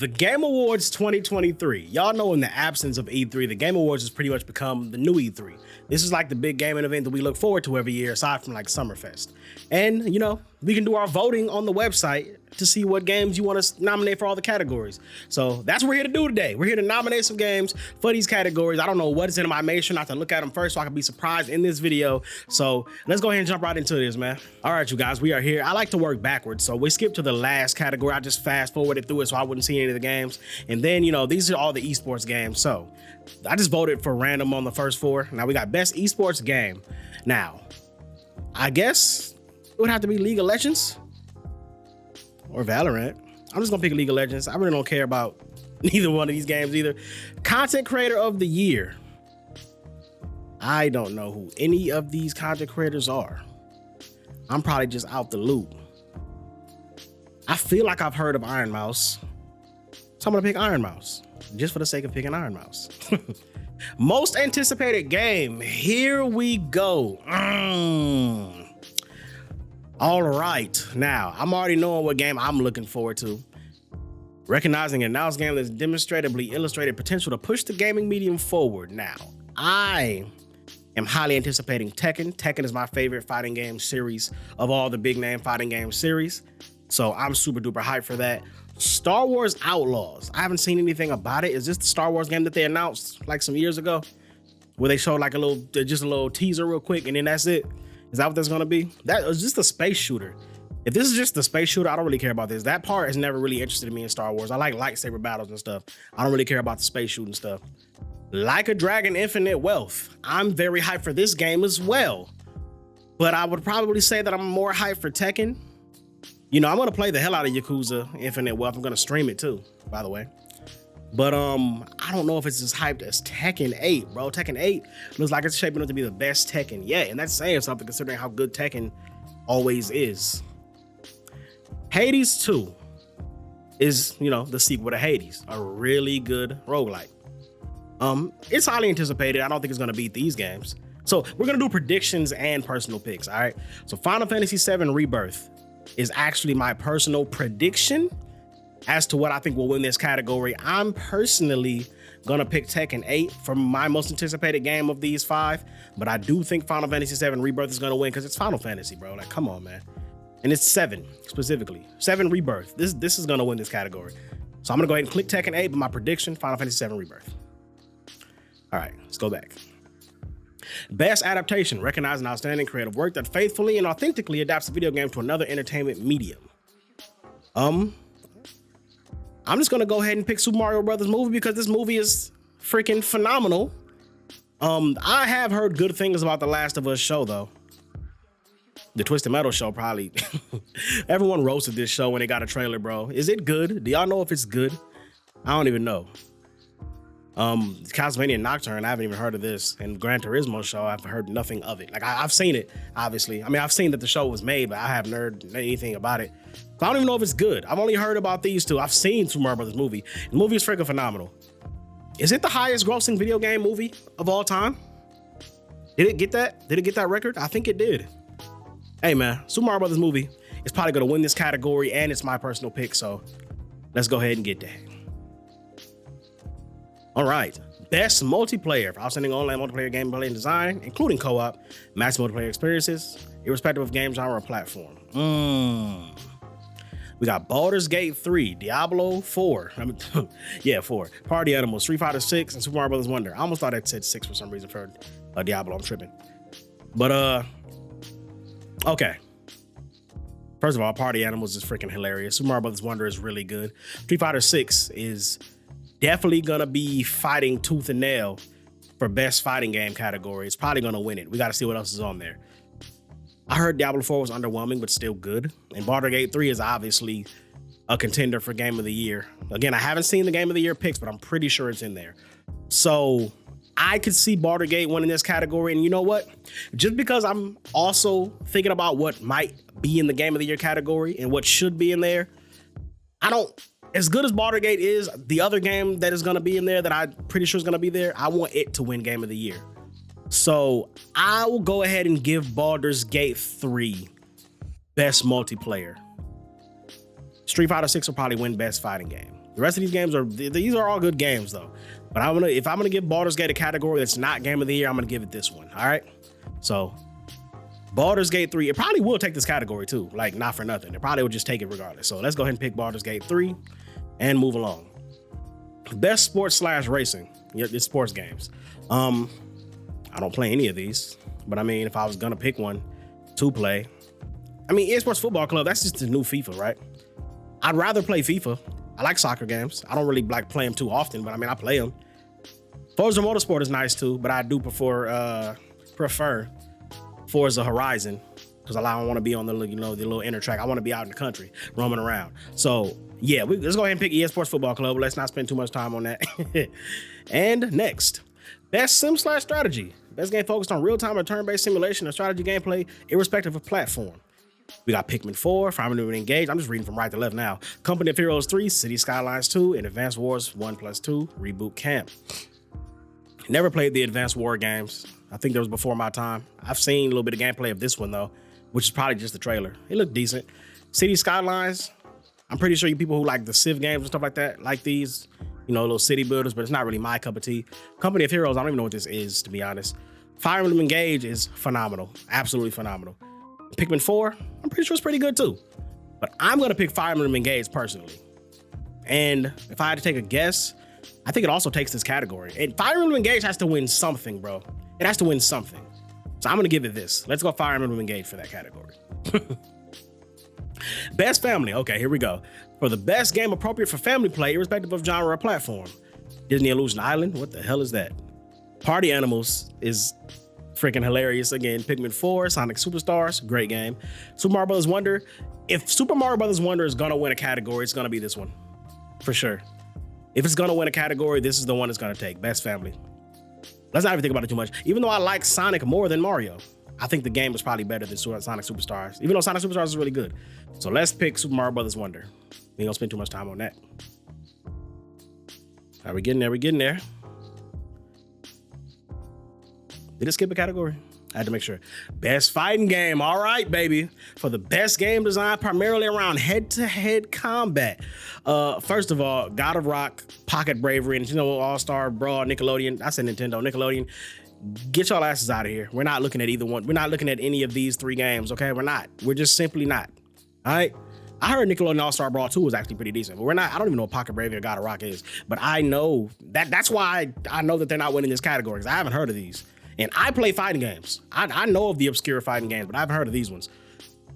The Game Awards 2023. Y'all know in the absence of E3, the Game Awards has pretty much become the new E3. This is like the big gaming event that we look forward to every year, aside from like Summerfest. And, you know, we can do our voting on the website to see what games you want to nominate for all the categories. So that's what we're here to do today. We're here to nominate some games for these categories. I don't know what is in my make. I have to look at them first so I can be surprised in this video. So let's go ahead and jump right into this, man. All right, you guys, we are here. I like to work backwards. So we skipped to the last category. I just fast forwarded through it so I wouldn't see any of the games. And then, you know, these are all the esports games. So I just voted for random on the first four. Now we got best esports game. Now, I guess it would have to be League of Legends or Valorant. I'm just gonna pick League of Legends. I really don't care about neither one of these games either. Content creator of the year. I don't know who any of these content creators are. I'm probably just out the loop. I feel like I've heard of Iron Mouse, so I'm gonna pick Iron Mouse just for the sake of picking Iron Mouse. Most anticipated game. Here we go. All right, now I'm already knowing what game I'm looking forward to. Recognizing an announced game that's demonstrably illustrated potential to push the gaming medium forward. Now, I am highly anticipating Tekken. Tekken is my favorite fighting game series of all the big name fighting game series. So I'm super duper hyped for that. Star Wars Outlaws. I haven't seen anything about it. Is this the Star Wars game that they announced like some years ago? Where they showed like just a little teaser real quick and then that's it? Is that what that's gonna be? That was just a space shooter. If this is just the space shooter, I don't really care about this. That part has never really interested me in Star Wars. I like lightsaber battles and stuff. I don't really care about the space shooting stuff. Like a Dragon Infinite Wealth. I'm very hyped for this game as well. But I would probably say that I'm more hyped for Tekken. You know, I'm gonna play the hell out of Yakuza Infinite Wealth. I'm gonna stream it too, by the way. But I don't know if it's as hyped as Tekken 8, bro. Tekken 8 looks like it's shaping up to be the best Tekken yet, and that's saying something considering how good Tekken always is. Hades 2 is, you know, the sequel to Hades, a really good roguelike. It's highly anticipated. I don't think it's gonna beat these games. So we're gonna do predictions and personal picks, all right? So Final Fantasy VII Rebirth is actually my personal prediction as to what I think will win this category. I'm personally gonna pick Tekken 8 for my most anticipated game of these 5, but I do think Final Fantasy VII Rebirth is gonna win because it's Final Fantasy, bro. Like, come on, man. And it's 7 specifically. 7 Rebirth. This is gonna win this category. So I'm gonna go ahead and click Tekken 8, but my prediction, Final Fantasy VII Rebirth. All right, let's go back. Best adaptation. Recognize an outstanding creative work that faithfully and authentically adapts a video game to another entertainment medium. I'm just gonna go ahead and pick Super Mario Brothers movie because this movie is freaking phenomenal. I have heard good things about the Last of Us show though. The Twisted Metal show probably. Everyone roasted this show when they got a trailer, bro. Is it good? Do y'all know if it's good? I don't even know. Castlevania Nocturne, I haven't even heard of this. And Gran Turismo show, I've heard nothing of it. Like I've seen it, obviously. I mean, I've seen that the show was made, but I haven't heard anything about it. So I don't even know if it's good. I've only heard about these two. I've seen Super Mario Brothers movie. The movie is freaking phenomenal. Is it the highest grossing video game movie of all time? Did it get that? Did it get that record? I think it did. Hey man, Super Mario Brothers movie is probably gonna win this category and it's my personal pick, so let's go ahead and get that. All right, best multiplayer for outstanding online multiplayer gameplay and design, including co-op, max multiplayer experiences, irrespective of game genre or platform. We got Baldur's Gate 3, Diablo 4, 4, Party Animals, Street Fighter 6, and Super Mario Bros. Wonder. I almost thought it said 6 for some reason for Diablo, I'm tripping. But okay. First of all, Party Animals is freaking hilarious. Super Mario Bros. Wonder is really good. Street Fighter 6 is definitely gonna be fighting tooth and nail for best fighting game category. It's probably gonna win it. We gotta see what else is on there. I heard Diablo 4 was underwhelming, but still good. And Baldur's Gate 3 is obviously a contender for Game of the Year. Again, I haven't seen the Game of the Year picks, but I'm pretty sure it's in there. So I could see Baldur's Gate winning this category. And you know what? Just because I'm also thinking about what might be in the Game of the Year category and what should be in there, as good as Baldur's Gate is, the other game that is gonna be in there that I'm pretty sure is gonna be there, I want it to win Game of the Year. So I will go ahead and give Baldur's Gate 3 best multiplayer. Street Fighter 6 will probably win best fighting game. The rest of these games these are all good games though. But if I'm gonna give Baldur's Gate a category that's not Game of the Year, I'm gonna give it this one. All right. So Baldur's Gate 3, it probably will take this category too. Like, not for nothing. It probably will just take it regardless. So let's go ahead and pick Baldur's Gate 3 and move along. Best sports / racing. Yeah, it's sports games. I don't play any of these, but I mean, if I was gonna pick one to play, I mean, Esports Football Club, that's just the new FIFA, right? I'd rather play FIFA. I like soccer games. I don't really like play them too often, but I mean, I play them. Forza Motorsport is nice too, but I do prefer Forza Horizon because I don't want to be on the little inner track. I want to be out in the country roaming around. So yeah, let's go ahead and pick Esports Football Club. Let's not spend too much time on that. And next, best sim / strategy. Best game focused on real-time or turn-based simulation and strategy gameplay, irrespective of platform. We got Pikmin 4, Fire Emblem Engage. I'm just reading from right to left now. Company of Heroes 3, City Skylines 2, and Advanced Wars 1+2 Reboot Camp. Never played the Advanced War games. I think that was before my time. I've seen a little bit of gameplay of this one though, which is probably just the trailer. It looked decent. City Skylines, I'm pretty sure you people who like the Civ games and stuff like that, like these, little city builders, but it's not really my cup of tea. Company of Heroes, I don't even know what this is, to be honest. Fire Emblem Engage is phenomenal. Absolutely phenomenal. Pikmin 4, I'm pretty sure it's pretty good too. But I'm gonna pick Fire Emblem Engage personally. And if I had to take a guess, I think it also takes this category. And Fire Emblem Engage has to win something, bro. It has to win something. So I'm gonna give it this. Let's go Fire Emblem Engage for that category. Best family. Okay, here we go. For the best game appropriate for family play, irrespective of genre or platform. Disney Illusion Island. What the hell is that? Party Animals is freaking hilarious. Again, Pikmin 4, Sonic Superstars, great game. Super Mario Bros. Wonder. If Super Mario Bros. Wonder is gonna win a category, it's gonna be this one. For sure. If it's gonna win a category, this is the one it's gonna take. Best family. Let's not even think about it too much. Even though I like Sonic more than Mario, I think the game is probably better than Sonic Superstars, even though Sonic Superstars is really good. So let's pick Super Mario Bros. Wonder. We ain't gonna spend too much time on that. All right, we're getting there. Did it skip a category? I had to make sure. Best fighting game. All right, baby. For the best game design, primarily around head-to-head combat. First of all, God of Rock, Pocket Bravery, and All-Star Brawl, Nickelodeon. I said Nintendo, Nickelodeon. Get y'all asses out of here. We're not looking at either one. We're not looking at any of these three games, okay? We're not. We're just simply not. All right? I heard Nickelodeon All-Star Brawl 2 was actually pretty decent, but we're not. I don't even know what Pocket Bravery or God of Rock is, but I know that's why I know that they're not winning this category, because I haven't heard of these. And I play fighting games. I know of the obscure fighting games, but I haven't heard of these ones.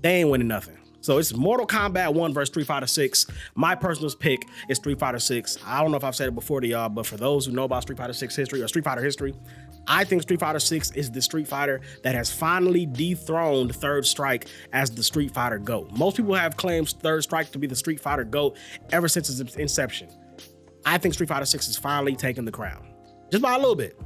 They ain't winning nothing. So it's Mortal Kombat 1 versus Street Fighter 6. My personal pick is Street Fighter 6. I don't know if I've said it before to y'all, but for those who know about Street Fighter 6 history or Street Fighter history, I think Street Fighter 6 is the Street Fighter that has finally dethroned Third Strike as the Street Fighter GOAT. Most people have claimed Third Strike to be the Street Fighter GOAT ever since its inception. I think Street Fighter 6 has finally taken the crown. Just by a little bit.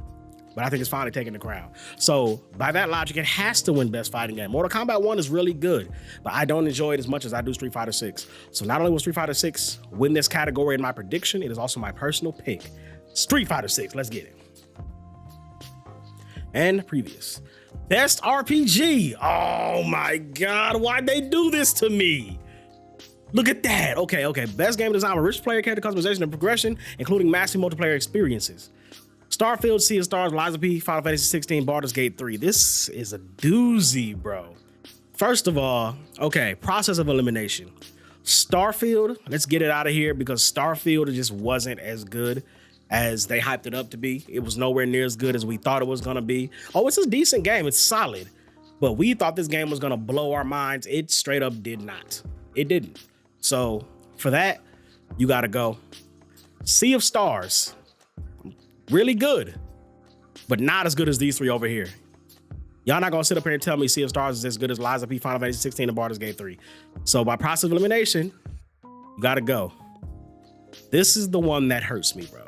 But I think it's finally taking the crown. So by that logic, it has to win Best Fighting Game. Mortal Kombat 1 is really good, but I don't enjoy it as much as I do Street Fighter 6. So not only will Street Fighter 6 win this category in my prediction, it is also my personal pick. Street Fighter 6, let's get it. And previous. Best RPG. Oh my God, why'd they do this to me? Look at that. Okay. Best game design with rich player character customization and progression, including massive multiplayer experiences. Starfield, Sea of Stars, Lies of P, Final Fantasy 16, Baldur's Gate 3. This is a doozy, bro. First of all, okay, process of elimination. Starfield, let's get it out of here because Starfield just wasn't as good as they hyped it up to be. It was nowhere near as good as we thought it was gonna be. Oh, it's a decent game, it's solid. But we thought this game was gonna blow our minds. It straight up did not. It didn't. So for that, you gotta go. Sea of Stars. Really good, but not as good as these three over here. Y'all not gonna sit up here and tell me Sea of Stars is as good as Lies of P, Final Fantasy 16, and Baldur's Gate 3. So by process of elimination, you gotta go. This is the one that hurts me, bro.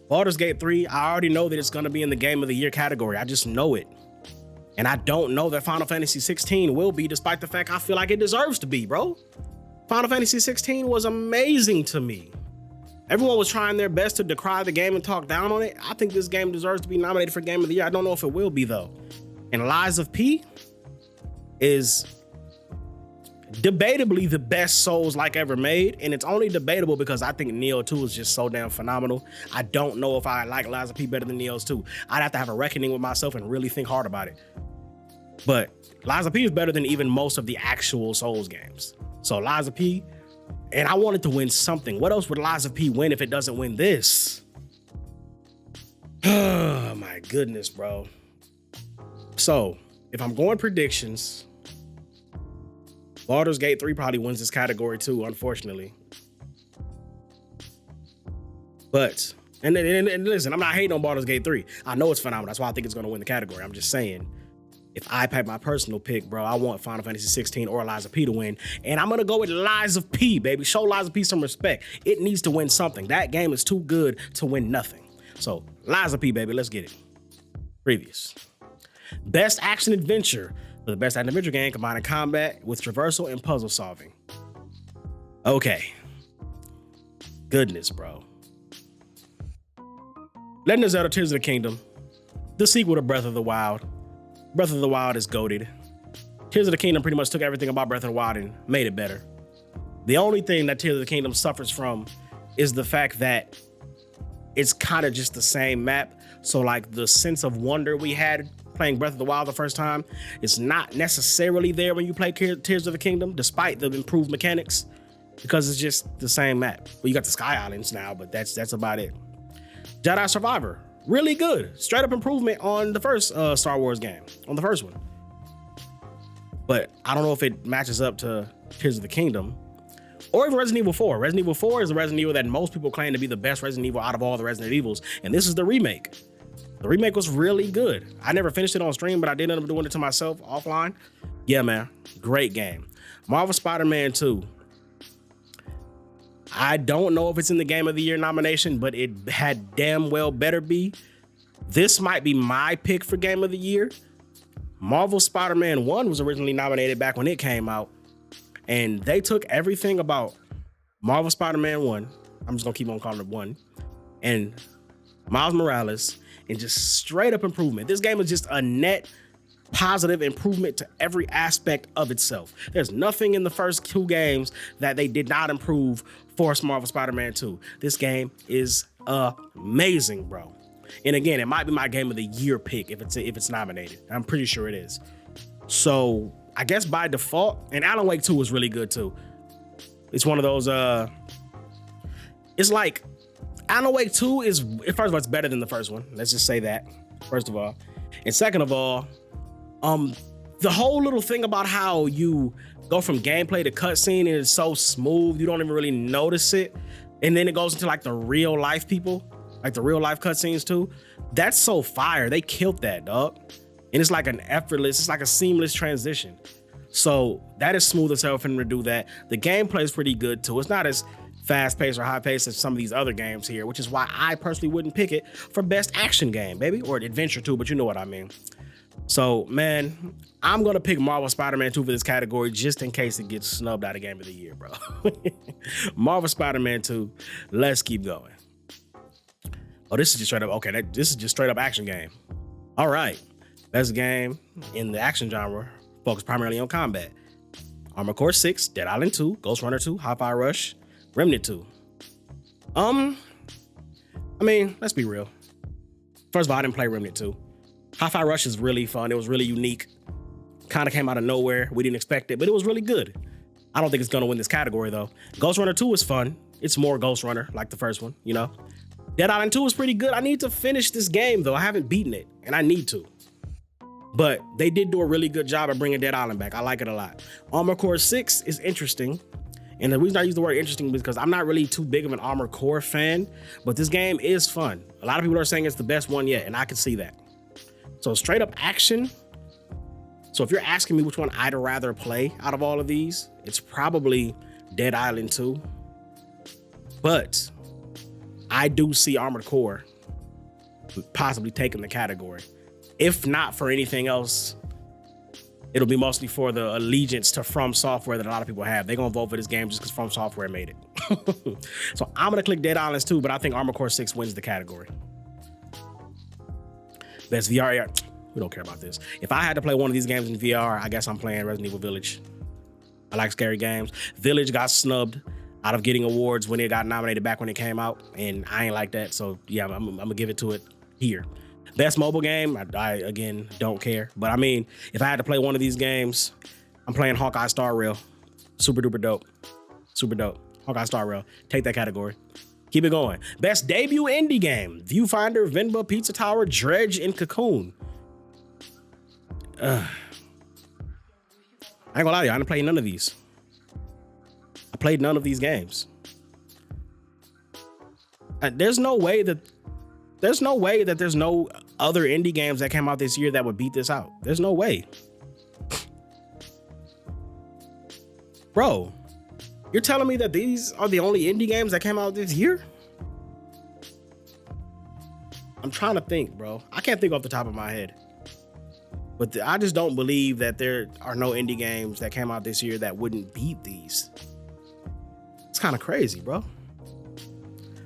Baldur's Gate 3, I already know that it's gonna be in the Game of the Year category. I just know it. And I don't know that Final Fantasy 16 will be, despite the fact I feel like it deserves to be, bro. Final Fantasy 16 was amazing to me. Everyone was trying their best to decry the game and talk down on it. I think this game deserves to be nominated for Game of the Year. I don't know if it will be though. And Lies of P is, debatably the best Souls-like ever made, and it's only debatable because I think Neo 2 is just so damn phenomenal. I don't know if I like Lies of P better than Neo's 2. I'd have to have a reckoning with myself and really think hard about it. But Lies of P is better than even most of the actual Souls games. So Lies of P, and I wanted to win something. What else would Lies of P win if it doesn't win this? Oh my goodness, bro. So if I'm going predictions, Baldur's Gate 3 probably wins this category too, unfortunately. But, and listen, I'm not hating on Baldur's Gate 3. I know it's phenomenal. That's why I think it's going to win the category. I'm just saying, if I pick my personal pick, bro, I want Final Fantasy 16 or Lies of P to win. And I'm going to go with Lies of P, baby. Show Lies of P some respect. It needs to win something. That game is too good to win nothing. So, Lies of P, baby. Let's get it. Previous. Best action adventure. For the best action adventure game, combining combat with traversal and puzzle solving. Okay. Goodness, bro. Legend of Zelda Tears of the Kingdom. The sequel to Breath of the Wild. Breath of the Wild is goated. Tears of the Kingdom pretty much took everything about Breath of the Wild and made it better. The only thing that Tears of the Kingdom suffers from is the fact that it's kind of just the same map. So like the sense of wonder we had playing Breath of the Wild the first time, it's not necessarily there when you play Tears of the Kingdom, despite the improved mechanics, because it's just the same map. Well, you got the Sky Islands now, but that's about it. Jedi Survivor, really good. Straight up improvement on the first Star Wars game, on the first one. But I don't know if it matches up to Tears of the Kingdom or even Resident Evil 4. Resident Evil 4 is the Resident Evil that most people claim to be the best Resident Evil out of all the Resident Evils, and this is the remake. The remake was really good. I never finished it on stream, but I did end up doing it to myself offline. Yeah, man, great game. Marvel Spider-Man 2. I don't know if it's in the Game of the Year nomination, but it had damn well better be. This might be my pick for Game of the Year. Marvel Spider-Man 1 was originally nominated back when it came out, and they took everything about Marvel Spider-Man 1, I'm just gonna keep on calling it 1, and Miles Morales, and just straight up improvement. This game is just a net positive improvement to every aspect of itself. There's nothing in the first 2 games that they did not improve for Marvel Spider-Man 2. This game is amazing, bro. And again, it might be my Game of the Year pick if it's nominated. I'm pretty sure it is. So I guess by default, and Alan Wake 2 was really good too. It's one of those, it's like, Alan Wake 2 is, first of all, it's better than the first one. Let's just say that, first of all. And second of all, the whole little thing about how you go from gameplay to cutscene and it's so smooth, you don't even really notice it. And then it goes into like the real life people, like the real life cutscenes too. That's so fire. They killed that, dog. And it's like an effortless, it's like a seamless transition. So that is smooth as hell for them to do that. The gameplay is pretty good too. It's not as fast-paced or high-paced as some of these other games here, which is why I personally wouldn't pick it for best action game, baby, or adventure too, but you know what I mean. So, man, I'm gonna pick Marvel Spider-Man 2 for this category just in case it gets snubbed out of Game of the Year, bro. Marvel Spider-Man 2, let's keep going. Oh, this is just straight up, okay, this is just straight up action game. All right, best game in the action genre, focused primarily on combat. Armored Core 6, Dead Island 2, Ghost Runner 2, Hi-Fi Rush, Remnant 2. I mean, let's be real. First of all, I didn't play Remnant 2. Hi-Fi Rush is really fun. It was really unique. Kind of came out of nowhere. We didn't expect it, but it was really good. I don't think it's gonna win this category though. Ghost Runner 2 is fun. It's more Ghost Runner like the first one, you know? Dead Island 2 is pretty good. I need to finish this game though. I haven't beaten it and I need to. But they did do a really good job at bringing Dead Island back. I like it a lot. Armored Core 6 is interesting. And the reason I use the word interesting is because I'm not really too big of an Armored Core fan, but this game is fun. A lot of people are saying it's the best one yet, and I can see that. So straight up action. So if you're asking me which one I'd rather play out of all of these, it's probably Dead Island 2. But I do see Armored Core possibly taking the category. If not for anything else, it'll be mostly for the allegiance to From Software that a lot of people have. They're gonna vote for this game just because From Software made it. So I'm gonna click Dead Islands 2, but I think Armored Core 6 wins the category. Best VR, we don't care about this. If I had to play one of these games in VR, I guess I'm playing Resident Evil Village. I like scary games. Village got snubbed out of getting awards when it got nominated back when it came out, and I ain't like that. So yeah, I'm gonna give it to it here. Best mobile game, I again don't care. But I mean, if I had to play one of these games, I'm playing Hawkeye Star Rail. Super duper dope. Super dope. Hawkeye Star Rail. Take that category. Keep it going. Best debut indie game. Viewfinder, Venba, Pizza Tower, Dredge, and Cocoon. I ain't gonna lie to you, I didn't play none of these. I played none of these games. There's no way that there's no other indie games that came out this year that would beat this out. There's no way. Bro, you're telling me that these are the only indie games that came out this year? I'm trying to think, bro. I can't think off the top of my head. But I just don't believe that there are no indie games that came out this year that wouldn't beat these. It's kind of crazy, bro.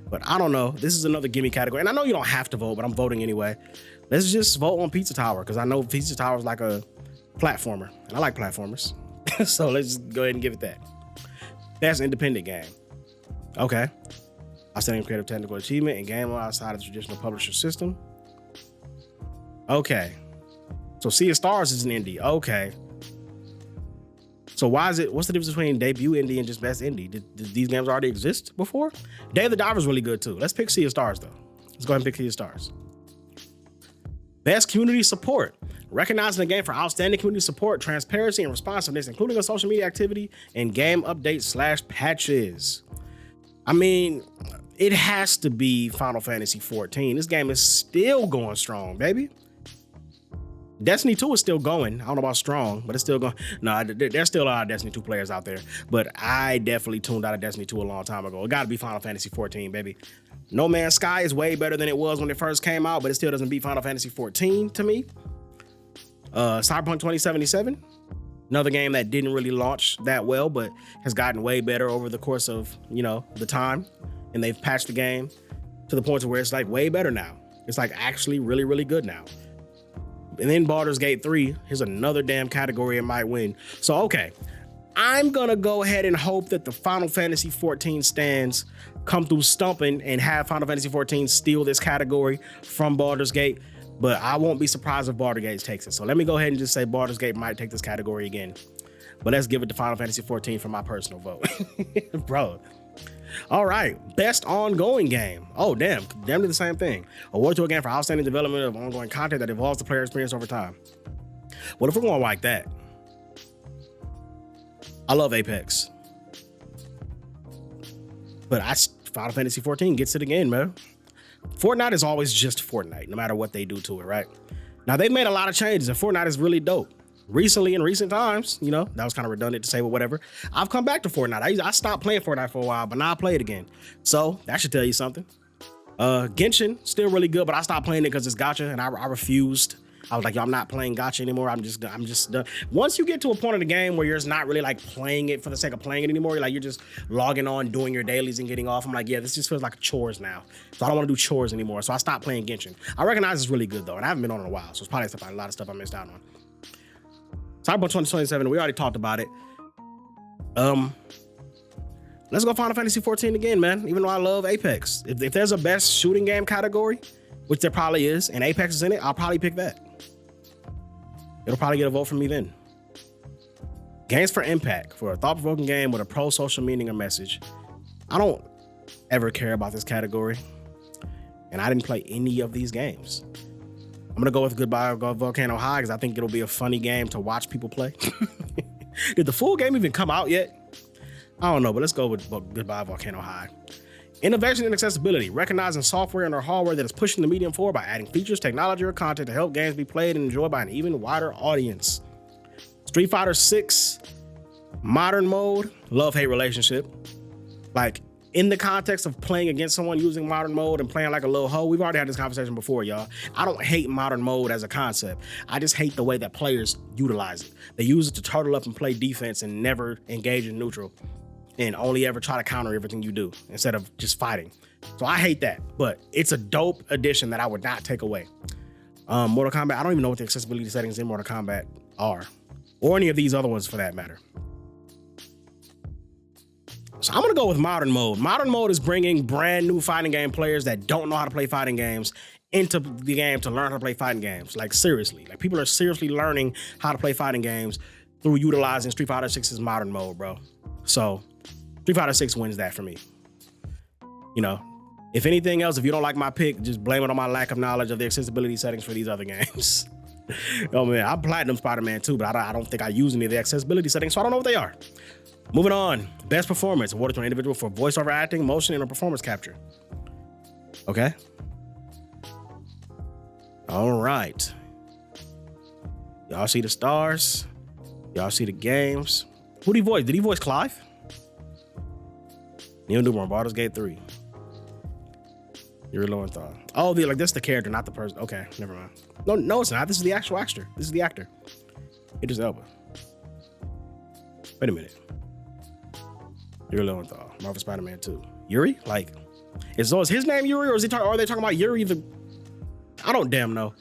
But I don't know. This is another gimme category. And I know you don't have to vote, but I'm voting anyway. Let's just vote on Pizza Tower, because I know Pizza Tower is like a platformer. And I like platformers. So let's just go ahead and give it that. Best independent game. Okay. Outstanding creative technical achievement and game outside of the traditional publisher system. Okay. So Sea of Stars is an indie. Okay. So what's the difference between debut indie and just best indie? Did these games already exist before? Day of the Diver is really good too. Let's pick Sea of Stars though. Let's go ahead and pick Sea of Stars. Best community support. Recognizing the game for outstanding community support, transparency, and responsiveness, including a social media activity and game updates / patches. I mean, it has to be Final Fantasy 14. This game is still going strong, baby. Destiny 2 is still going. I don't know about strong, but it's still going. No, there's still a lot of Destiny 2 players out there, but I definitely tuned out of Destiny 2 a long time ago. It got to be Final Fantasy 14, baby. No Man's Sky is way better than it was when it first came out, but it still doesn't beat Final Fantasy 14 to me. Cyberpunk 2077, another game that didn't really launch that well, but has gotten way better over the course of, the time. And they've patched the game to the point where it's like way better now. It's like actually really, really good now. And then Baldur's Gate 3, here's another damn category it might win. So, okay, I'm gonna go ahead and hope that the Final Fantasy 14 stands come through stumping and have Final Fantasy 14 steal this category from Baldur's Gate. But I won't be surprised if Baldur's Gate takes it. So let me go ahead and just say Baldur's Gate might take this category again. But let's give it to Final Fantasy 14 for my personal vote. Bro. All right, best ongoing game. Oh, damn near the same thing. Award to a game for outstanding development of ongoing content that evolves the player experience over time. What if we're going like that? I love Apex. But Final Fantasy 14 gets it again, man. Fortnite is always just Fortnite, no matter what they do to it, right? Now, they've made a lot of changes, and Fortnite is really dope. Recently, in recent times, that was kind of redundant to say, but whatever. I've come back to Fortnite. I stopped playing Fortnite for a while, but now I play it again. So that should tell you something. Genshin, still really good, but I stopped playing it because it's gacha, and I refused. I was like, yo, I'm not playing gacha anymore. I'm just done. Once you get to a point of the game where you're just not really like playing it for the sake of playing it anymore, you're just logging on, doing your dailies and getting off. I'm like, yeah, this just feels like chores now. So I don't want to do chores anymore. So I stopped playing Genshin. I recognize it's really good though, and I haven't been on it in a while. So it's probably a lot of stuff I missed out on. Cyberpunk 2077, we already talked about it. Let's go Final Fantasy 14 again, man. Even though I love Apex. If there's a best shooting game category, which there probably is, and Apex is in it, I'll probably pick that. It'll probably get a vote from me then. Games for Impact, for a thought-provoking game with a pro-social meaning or message. I don't ever care about this category, and I didn't play any of these games. I'm gonna go with Goodbye Volcano High because I think it'll be a funny game to watch people play. Did the full game even come out yet? I don't know, but let's go with Goodbye Volcano High. Innovation and accessibility, recognizing software and or hardware that is pushing the medium forward by adding features, technology, or content to help games be played and enjoyed by an even wider audience. Street Fighter 6 modern mode, love-hate relationship. Like, in the context of playing against someone using modern mode and playing like a little hoe, we've already had this conversation before, y'all. I don't hate modern mode as a concept. I just hate the way that players utilize it. They use it to turtle up and play defense and never engage in neutral and only ever try to counter everything you do instead of just fighting. So I hate that, but it's a dope addition that I would not take away. Mortal Kombat, I don't even know what the accessibility settings in Mortal Kombat are, or any of these other ones for that matter. So I'm gonna go with modern mode. Modern mode is bringing brand new fighting game players that don't know how to play fighting games into the game to learn how to play fighting games. Like seriously, like people are seriously learning how to play fighting games through utilizing Street Fighter 6's modern mode, bro. So Street Fighter 6 wins that for me. You know, if anything else, if you don't like my pick, just blame it on my lack of knowledge of the accessibility settings for these other games. Oh man, I'm Platinum Spider-Man too, but I don't think I use any of the accessibility settings, so I don't know what they are. Moving on, best performance awarded to an individual for voiceover acting, motion, and performance capture. Okay. All right. Y'all see the stars? Y'all see the games? Who did he voice? Did he voice Clive? Neil Newborn, Baldur's Gate 3. Yuri Lowenthal. Oh, like that's the character, not the person. Okay, never mind. No, it's not. This is the actual actor. This is the actor. Idris Elba. Wait a minute. Yuri Lowenthal, Marvel Spider-Man 2. Yuri? Like, is his name Yuri, or are they talking about Yuri the? I don't damn know.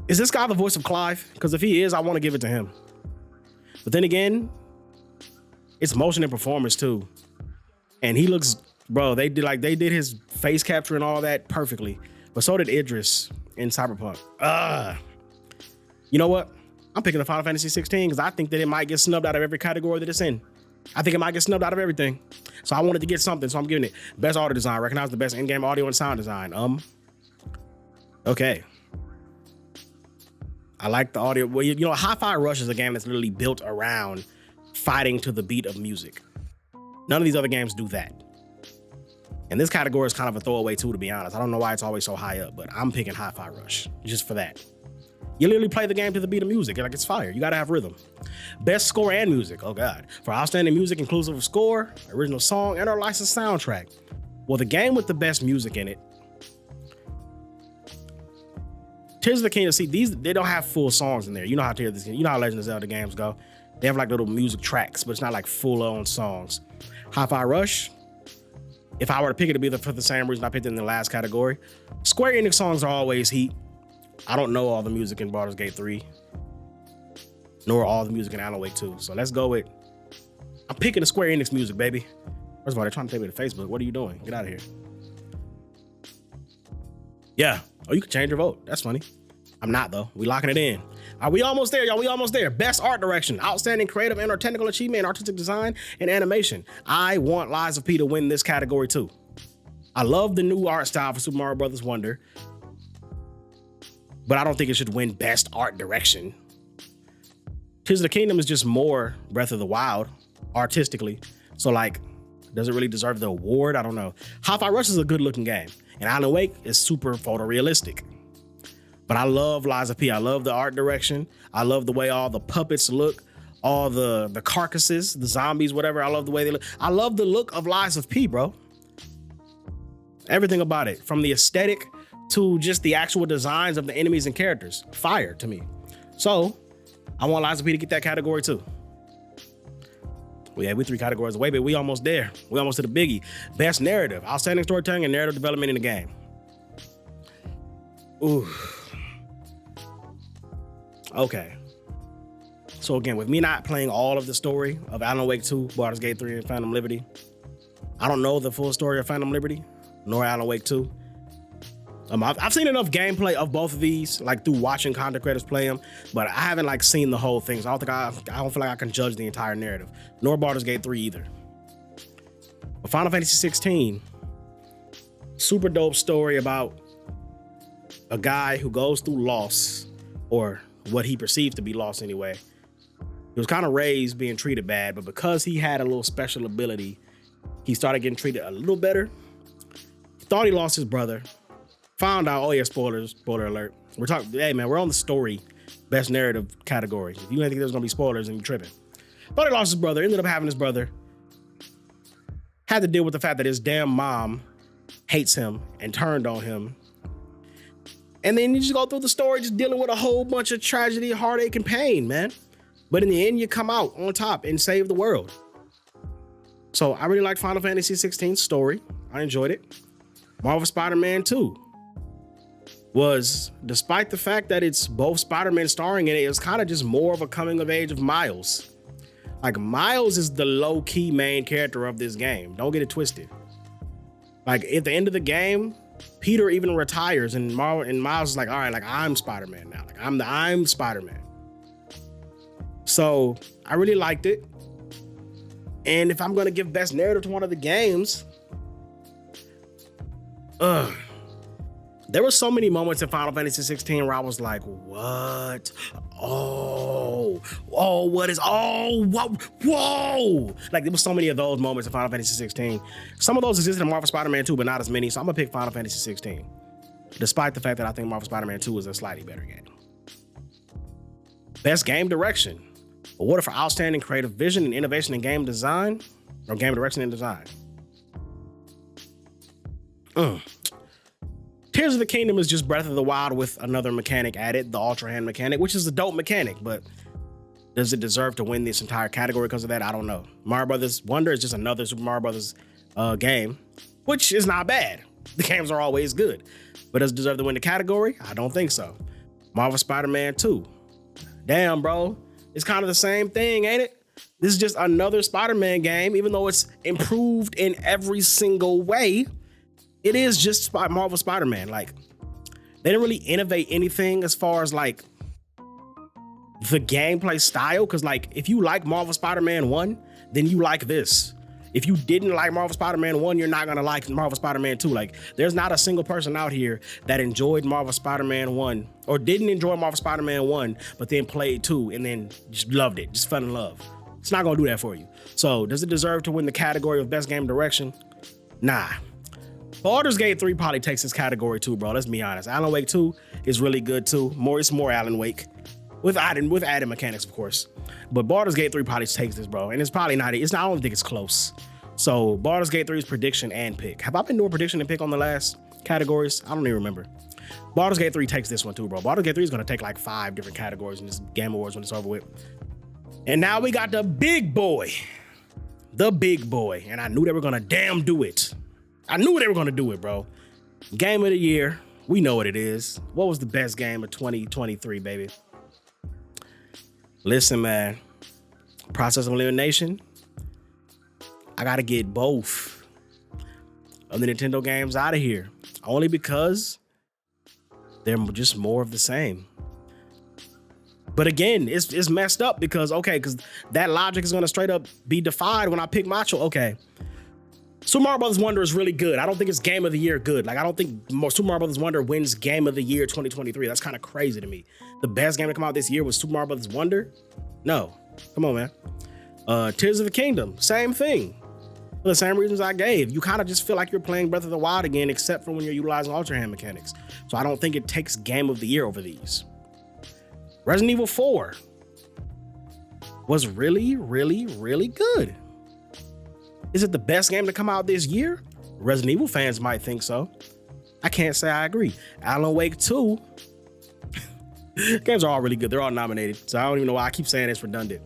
Is this guy the voice of Clive? Because if he is, I want to give it to him. But then again, it's motion and performance too, and he looks, bro. They did his face capture and all that perfectly, but so did Idris in Cyberpunk. You know what? I'm picking the Final Fantasy 16 because I think that it might get snubbed out of every category that it's in. I think it might get snubbed out of everything. So I wanted to get something, so I'm giving it best audio design. Recognize the best in-game audio and sound design. Okay. I like the audio. Well, you know, Hi-Fi Rush is a game that's literally built around fighting to the beat of music. None of these other games do that. And this category is kind of a throwaway too, to be honest. I don't know why it's always so high up, but I'm picking Hi-Fi Rush just for that. You literally play the game to the beat of music. Like, it's fire. You gotta have rhythm. Best score and music. Oh God. For outstanding music inclusive of score, original song, and or licensed soundtrack. Well, the game with the best music in it, Tears of the Kingdom. See, they don't have full songs in there. You know how Tears of the Kingdom, you know how Legend of Zelda games go. They have like little music tracks, but it's not like full-on songs. Hi-Fi Rush, if I were to pick it, it'd be for the same reason I picked it in the last category. Square Enix songs are always heat. I don't know all the music in Baldur's Gate 3, nor all the music in Alan Wake 2. So let's go with, I'm picking the Square Enix music, baby. First of all, they're trying to take me to Facebook. What are you doing? Get out of here. Yeah. Oh, you can change your vote. That's funny. I'm not, though. We locking it in. Are we almost there, y'all? We almost there. Best art direction, outstanding creative and or technical achievement in artistic design and animation. I want Lies of P to win this category too. I love the new art style for Super Mario Bros. Wonder, but I don't think it should win best art direction. Tears of the Kingdom is just more Breath of the Wild artistically. So like, does it really deserve the award? I don't know. Hi-Fi Rush is a good looking game, and Alan Wake is super photorealistic. But I love Lies of P. I love the art direction. I love the way all the puppets look, all the carcasses, the zombies, whatever. I love the way they look. I love the look of Lies of P, bro. Everything about it, from the aesthetic to just the actual designs of the enemies and characters. Fire to me. So I want Lies of P to get that category too. We 3 categories away, but we almost there. We almost to the biggie. Best narrative, outstanding storytelling and narrative development in the game. Ooh. Okay. So again, with me not playing all of the story of Alan Wake 2, Baldur's Gate 3, and Phantom Liberty, I don't know the full story of Phantom Liberty, nor Alan Wake 2. I've seen enough gameplay of both of these, like through watching content creators play them, but I haven't like seen the whole thing. So I don't feel like I can judge the entire narrative, nor Baldur's Gate 3 either. But Final Fantasy 16, super dope story about a guy who goes through loss, or what he perceived to be loss anyway. He was kind of raised being treated bad, but because he had a little special ability, he started getting treated a little better. He thought he lost his brother. Found out, oh yeah, spoilers, spoiler alert. We're talking, hey man, we're on the story, best narrative category. If you didn't think there's gonna be spoilers, then you're tripping. Thought he lost his brother, ended up having his brother. Had to deal with the fact that his damn mom hates him and turned on him. And then you just go through the story, just dealing with a whole bunch of tragedy, heartache, and pain, man. But in the end, you come out on top and save the world. So I really liked Final Fantasy 16's story. I enjoyed it. Marvel Spider-Man 2 was, despite the fact that it's both Spider-Man starring in it, it was kind of just more of a coming of age of Miles. Like, Miles is the low-key main character of this game. Don't get it twisted. Like, at the end of the game, Peter even retires, and Miles is like, all right, like, I'm Spider-Man now. Like, I'm Spider-Man. So I really liked it. And if I'm gonna give best narrative to one of the games, there were so many moments in Final Fantasy 16 where I was like, what? Whoa. Like, there was so many of those moments in Final Fantasy 16. Some of those existed in Marvel Spider-Man 2, but not as many. So I'm gonna pick Final Fantasy 16, despite the fact that I think Marvel Spider-Man 2 is a slightly better game. Best game direction. Awarded for outstanding creative vision and innovation in game design, or game direction and design. Tears of the Kingdom is just Breath of the Wild with another mechanic added, the Ultra Hand mechanic, which is a dope mechanic, but does it deserve to win this entire category because of that? I don't know. Mario Brothers Wonder is just another Super Mario Brothers game, which is not bad. The games are always good, but does it deserve to win the category? I don't think so. Marvel Spider-Man 2. Damn, bro. It's kind of the same thing, ain't it? This is just another Spider-Man game, even though it's improved in every single way. It is just Marvel Spider-Man. Like, they didn't really innovate anything as far as like the gameplay style. Cause like, if you like Marvel Spider-Man 1, then you like this. If you didn't like Marvel Spider-Man 1, you're not gonna like Marvel Spider-Man 2. Like, there's not a single person out here that enjoyed Marvel Spider-Man 1 or didn't enjoy Marvel Spider-Man 1, but then played 2 and then just loved it, just fell in love. It's not gonna do that for you. So does it deserve to win the category of best game direction? Nah. Baldur's Gate 3 probably takes this category too, bro. Let's be honest. Alan Wake 2 is really good too. It's more Alan Wake. With added mechanics, of course. But Baldur's Gate 3 probably takes this, bro. And it's probably not, I don't think it's close. So Baldur's Gate 3's prediction and pick. Have I been doing prediction and pick on the last categories? I don't even remember. Baldur's Gate 3 takes this one too, bro. Baldur's Gate 3 is gonna take like 5 different categories in this Game Awards when it's over with. And now we got the big boy. The big boy. And I knew they were gonna damn do it. I knew they were gonna do it, bro. Game of the year. We know what it is. What was the best game of 2023, baby? Listen, man, process of elimination, I gotta get both of the Nintendo games out of here, only because they're just more of the same. But again, it's messed up because that logic is gonna straight up be defied when I pick Macho. Okay, Super Mario Brothers Wonder is really good. I don't think it's Game of the Year good. Like, I don't think Super Mario Brothers Wonder wins Game of the Year 2023. That's kind of crazy to me. The best game to come out this year was Super Mario Brothers Wonder? No. Come on, man. Tears of the Kingdom, same thing. For the same reasons I gave. You kind of just feel like you're playing Breath of the Wild again, except for when you're utilizing Ultra Hand mechanics. So I don't think it takes Game of the Year over these. Resident Evil 4 was really, really, really good. Is it the best game to come out this year? Resident Evil fans might think so. I can't say I agree. Alan Wake 2. Games are all really good. They're all nominated. So I don't even know why I keep saying it's redundant.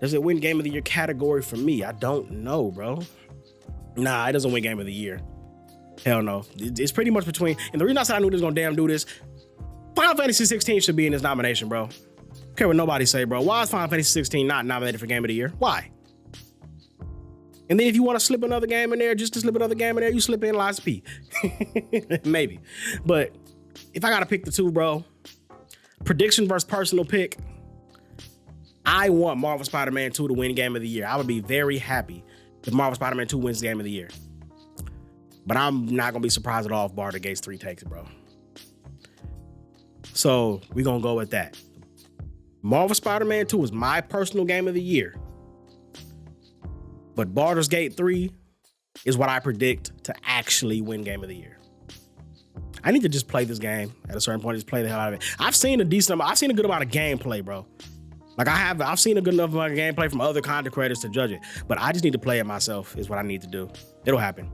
Does it win Game of the Year category for me? I don't know, bro. Nah, it doesn't win Game of the Year. Hell no. It's pretty much between, and the reason I said I knew this was gonna damn do this, Final Fantasy 16 should be in this nomination, bro. Don't care what nobody say, bro. Why is Final Fantasy 16 not nominated for Game of the Year? Why? And then if you want to slip another game in there, just to slip another game in there, you slip in Lies P. Maybe. But if I got to pick the two, bro, prediction versus personal pick, I want Marvel Spider-Man 2 to win Game of the Year. I would be very happy if Marvel Spider-Man 2 wins Game of the Year. But I'm not going to be surprised at all if Baldur's Gate 3 takes it, bro. So we're going to go with that. Marvel Spider-Man 2 is my personal Game of the Year. But Baldur's Gate 3 is what I predict to actually win Game of the Year. I need to just play this game at a certain point, just play the hell out of it. I've seen a good amount of gameplay, bro. Like I've seen a good enough amount of gameplay from other content creators to judge it, but I just need to play it myself is what I need to do. It'll happen.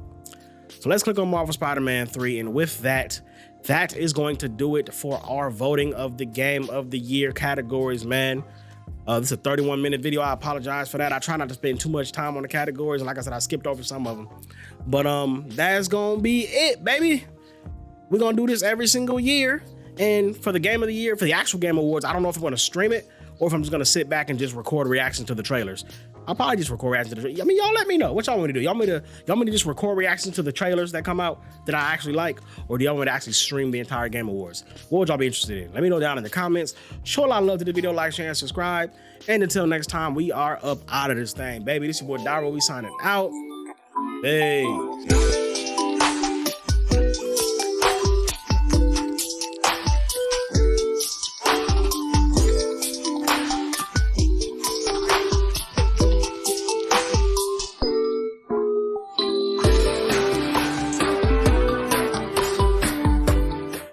So let's click on Marvel Spider-Man 3. And with that, that is going to do it for our voting of the Game of the Year categories, man. This is a 31-minute video. I apologize for that. I try not to spend too much time on the categories. And like I said, I skipped over some of them. But that's going to be it, baby. We're going to do this every single year. And for the Game of the Year, for the actual Game Awards, I don't know if I'm going to stream it or if I'm just gonna sit back and just record reactions to the trailers. I'll probably just record reactions to the. I mean, y'all let me know what y'all want to do. Y'all want me to just record reactions to the trailers that come out that I actually like, or do y'all want me to actually stream the entire Game Awards? What would y'all be interested in? Let me know down in the comments. Show a lot of love to the video, like, share, and subscribe. And until next time, we are up out of this thing, baby. This is your boy Dairo. We signing out. Hey.